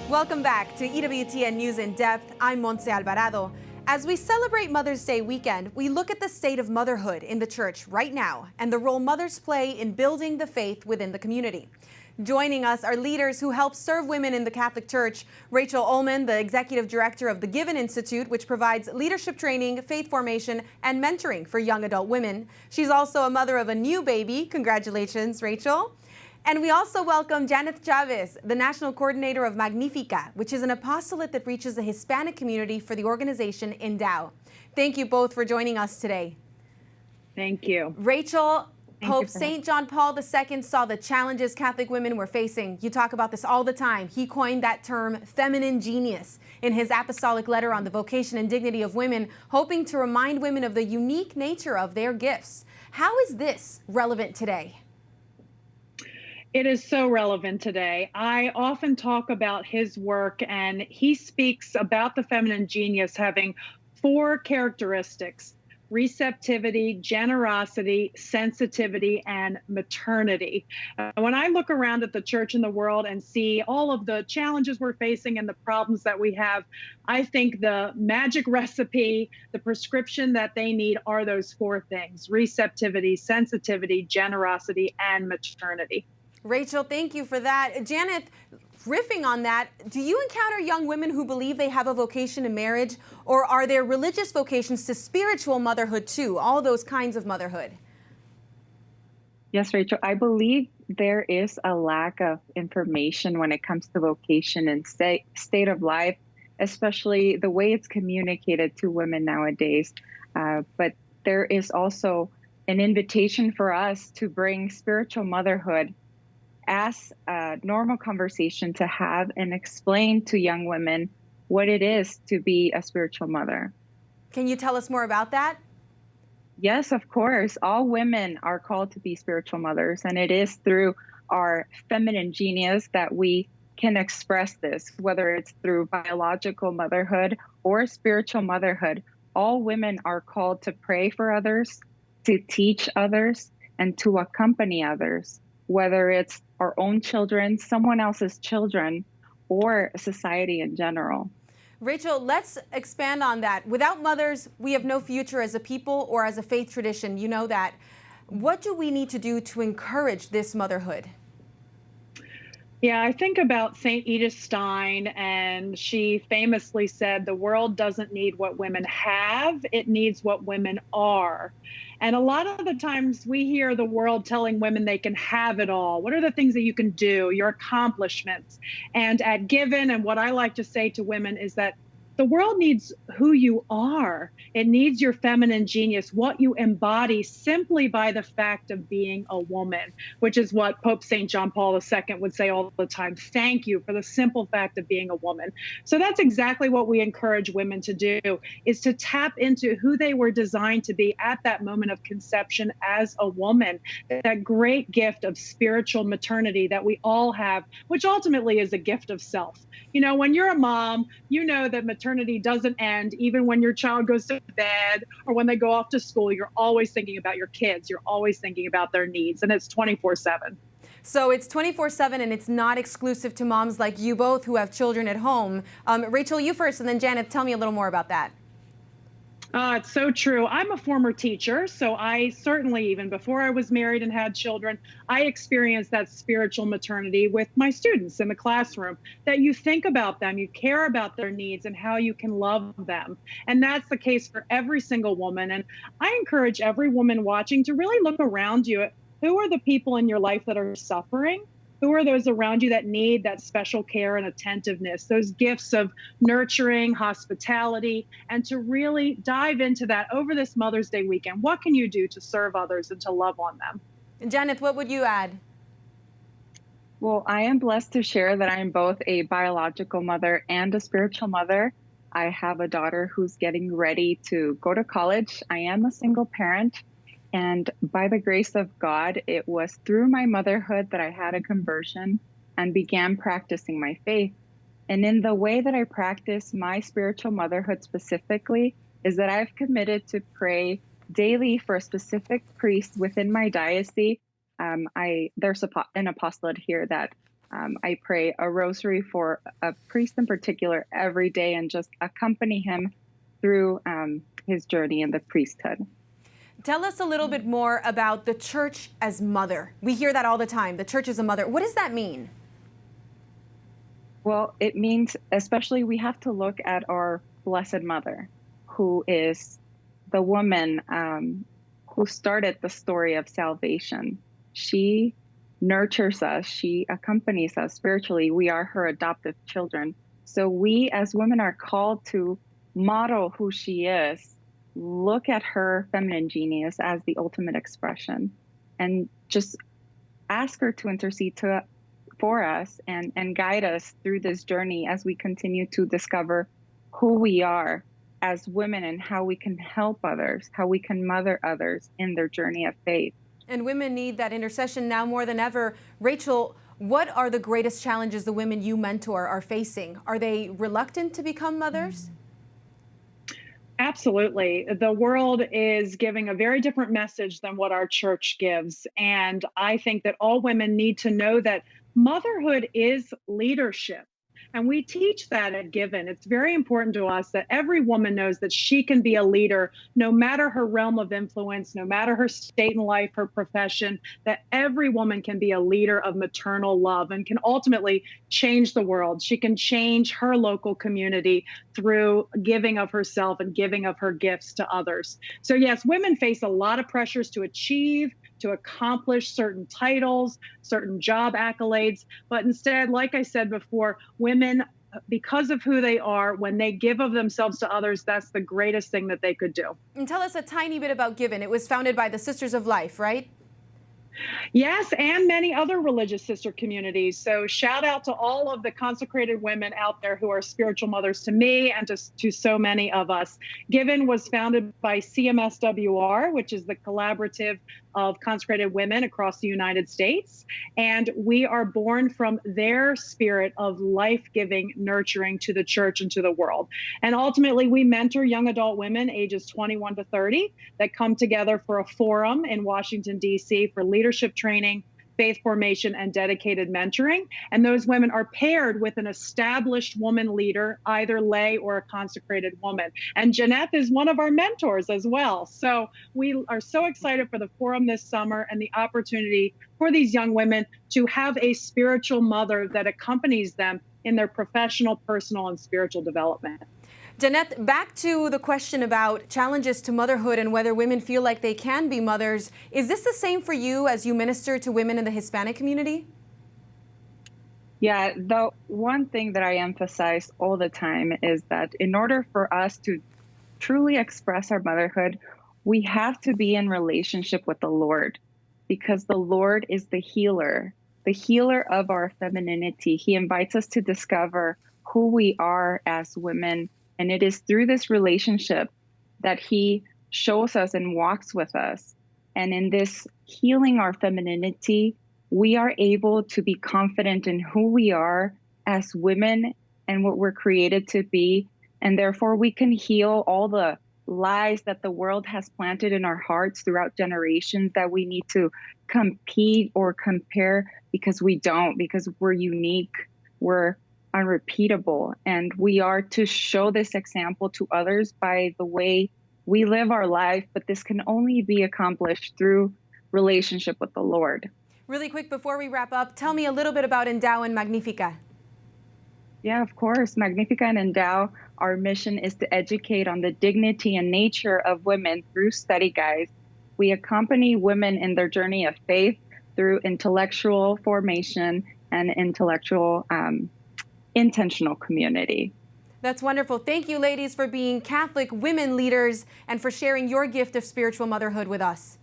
Welcome back to EWTN News in Depth. I'm Montse Alvarado. As we celebrate Mother's Day weekend, we look at the state of motherhood in the church right now and the role mothers play in building the faith within the community. Joining us are leaders who help serve women in the Catholic Church. Rachel Ullmann, the Executive Director of the Given Institute, which provides leadership training, faith formation, and mentoring for young adult women. She's also a mother of a new baby. Congratulations, Rachel. And we also welcome Janeth Chavez, the National Coordinator of Magnifica, which is an apostolate that reaches the Hispanic community for the organization ENDOW. Thank you both for joining us today. Thank you. Rachel, Pope St. John Paul II saw the challenges Catholic women were facing. You talk about this all the time. He coined that term feminine genius in his apostolic letter on the vocation and dignity of women, hoping to remind women of the unique nature of their gifts. How is this relevant today? It is so relevant today. I often talk about his work, and he speaks about the feminine genius having 4 characteristics: receptivity, generosity, sensitivity, and maternity. When I look around at the church and the world and see all of the challenges we're facing and the problems that we have, I think the magic recipe, the prescription that they need are those 4 things: receptivity, sensitivity, generosity, and maternity. Rachel, thank you for that. Janeth, riffing on that, do you encounter young women who believe they have a vocation in marriage, or are there religious vocations to spiritual motherhood too, all those kinds of motherhood? Yes, Rachel, I believe there is a lack of information when it comes to vocation and state of life, especially the way it's communicated to women nowadays. But there is also an invitation for us to bring spiritual motherhood as a normal conversation to have and explain to young women what it is to be a spiritual mother. Can you tell us more about that? Yes, of course. All women are called to be spiritual mothers, and it is through our feminine genius that we can express this, whether it's through biological motherhood or spiritual motherhood. All women are called to pray for others, to teach others, and to accompany others, whether it's our own children, someone else's children, or society in general. Rachel, let's expand on that. Without mothers, we have no future as a people or as a faith tradition. You know that. What do we need to do to encourage this motherhood? Yeah, I think about St. Edith Stein, and she famously said, the world doesn't need what women have, it needs what women are. And a lot of the times we hear the world telling women they can have it all. What are the things that you can do, your accomplishments? And at Given, and what I like to say to women is that the world needs who you are. It needs your feminine genius, what you embody simply by the fact of being a woman, which is what Pope St. John Paul II would say all the time. Thank you for the simple fact of being a woman. So that's exactly what we encourage women to do, is to tap into who they were designed to be at that moment of conception as a woman, that great gift of spiritual maternity that we all have, which ultimately is a gift of self. You know, when you're a mom, you know that maternity doesn't end even when your child goes to bed or when they go off to school. You're always thinking about your kids. You're always thinking about their needs, and it's 24/7. So it's 24/7, and it's not exclusive to moms like you both who have children at home. Rachel, you first, and then Janeth, tell me a little more about that. It's so true. I'm a former teacher, so I certainly, even before I was married and had children, I experienced that spiritual maternity with my students in the classroom, that you think about them, you care about their needs and how you can love them. And that's the case for every single woman. And I encourage every woman watching to really look around you at who are the people in your life that are suffering. Who are those around you that need that special care and attentiveness, those gifts of nurturing, hospitality, and to really dive into that over this Mother's Day weekend? What can you do to serve others and to love on them? Janeth, what would you add? Well, I am blessed to share that I am both a biological mother and a spiritual mother. I have a daughter who's getting ready to go to college. I am a single parent. And by the grace of God, it was through my motherhood that I had a conversion and began practicing my faith. And in the way that I practice my spiritual motherhood specifically is that I've committed to pray daily for a specific priest within my diocese. There's an apostolate here that I pray a rosary for a priest in particular every day and just accompany him through his journey in the priesthood. Tell us a little bit more about the church as mother. We hear that all the time. The church is a mother. What does that mean? Well, it means especially we have to look at our Blessed Mother, who is the woman who started the story of salvation. She nurtures us. She accompanies us spiritually. We are her adoptive children. So we as women are called to model who she is, look at her feminine genius as the ultimate expression, and just ask her to intercede for us and guide us through this journey as we continue to discover who we are as women and how we can help others, how we can mother others in their journey of faith. And women need that intercession now more than ever. Rachel, what are the greatest challenges the women you mentor are facing? Are they reluctant to become mothers? Absolutely. The world is giving a very different message than what our church gives. And I think that all women need to know that motherhood is leadership. And we teach that at Given. It's very important to us that every woman knows that she can be a leader, no matter her realm of influence, no matter her state in life, her profession, that every woman can be a leader of maternal love and can ultimately change the world. She can change her local community through giving of herself and giving of her gifts to others. So yes, women face a lot of pressures to achieve, to accomplish certain titles, certain job accolades. But instead, like I said before, women, because of who they are, when they give of themselves to others, that's the greatest thing that they could do. And tell us a tiny bit about Given. It was founded by the Sisters of Life, right? Yes, and many other religious sister communities. So shout out to all of the consecrated women out there who are spiritual mothers to me and to so many of us. Given was founded by CMSWR, which is the collaborative of consecrated women across the United States. And we are born from their spirit of life-giving, nurturing to the church and to the world. And ultimately, we mentor young adult women ages 21 to 30 that come together for a forum in Washington, D.C. for leadership training, faith formation, and dedicated mentoring. And those women are paired with an established woman leader, either lay or a consecrated woman. And Janeth is one of our mentors as well. So we are so excited for the forum this summer and the opportunity for these young women to have a spiritual mother that accompanies them in their professional, personal, and spiritual development. Janeth, back to the question about challenges to motherhood and whether women feel like they can be mothers. Is this the same for you as you minister to women in the Hispanic community? Yeah, the one thing that I emphasize all the time is that in order for us to truly express our motherhood, we have to be in relationship with the Lord, because the Lord is the healer of our femininity. He invites us to discover who we are as women. And it is through this relationship that he shows us and walks with us. And in this healing our femininity, we are able to be confident in who we are as women and what we're created to be. And therefore, we can heal all the lies that the world has planted in our hearts throughout generations that we need to compete or compare, because we don't, because we're unique, we're unrepeatable, and we are to show this example to others by the way we live our life. But this can only be accomplished through relationship with the Lord. Really quick before we wrap up, tell me a little bit about Endow and Magnifica. Yeah, of course. Magnifica and Endow, our mission is to educate on the dignity and nature of women through study guides. We accompany women in their journey of faith through intellectual formation and intentional community. That's wonderful. Thank you, ladies, for being Catholic women leaders and for sharing your gift of spiritual motherhood with us.